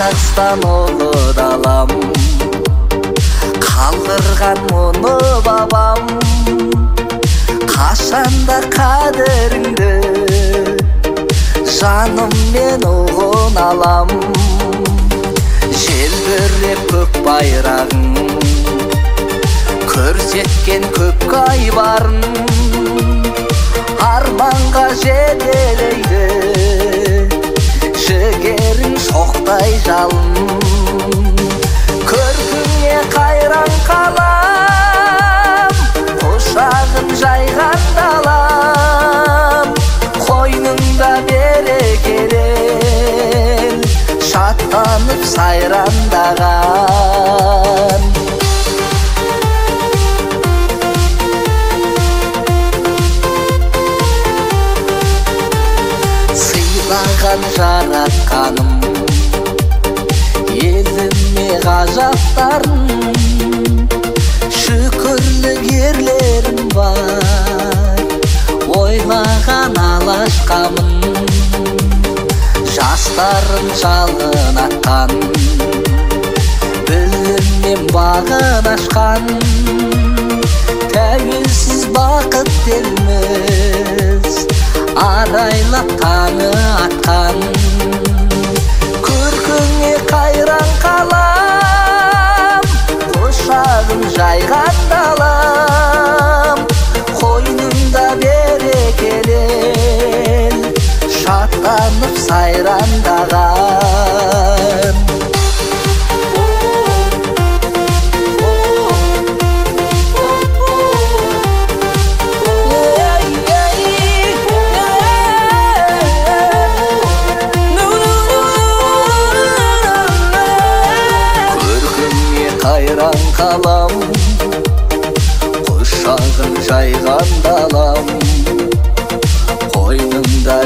Қазақстан ұлы далам, қалдырған мұны бабам. Қашанда қадіріңді жаныммен ұғын алам. Желбіреп көк байрағың көрсеткен көп айбарын, арманға жетелейді жігерің шоқтай жалын. Көркіңе қайран қалам, құшағын жайған далам. Қойныңда берекелер, шаттанып сайрандаған. Сыйлаған жаратқаным еліме ғажаптарын, шүкірлік ерлерім бар, ойлаған алашқамын. Жастарын жалын атқан, біліммен бағын ашқан, тәуелсіз бақыт еліміз арайлап таңы атқан. Көркіңе қайран қалам, құшағын жайған далам. Қойныңда берекелер, шаттанып сайрандаған. Қайран қалам, құшағын жайған далам. Қойныңда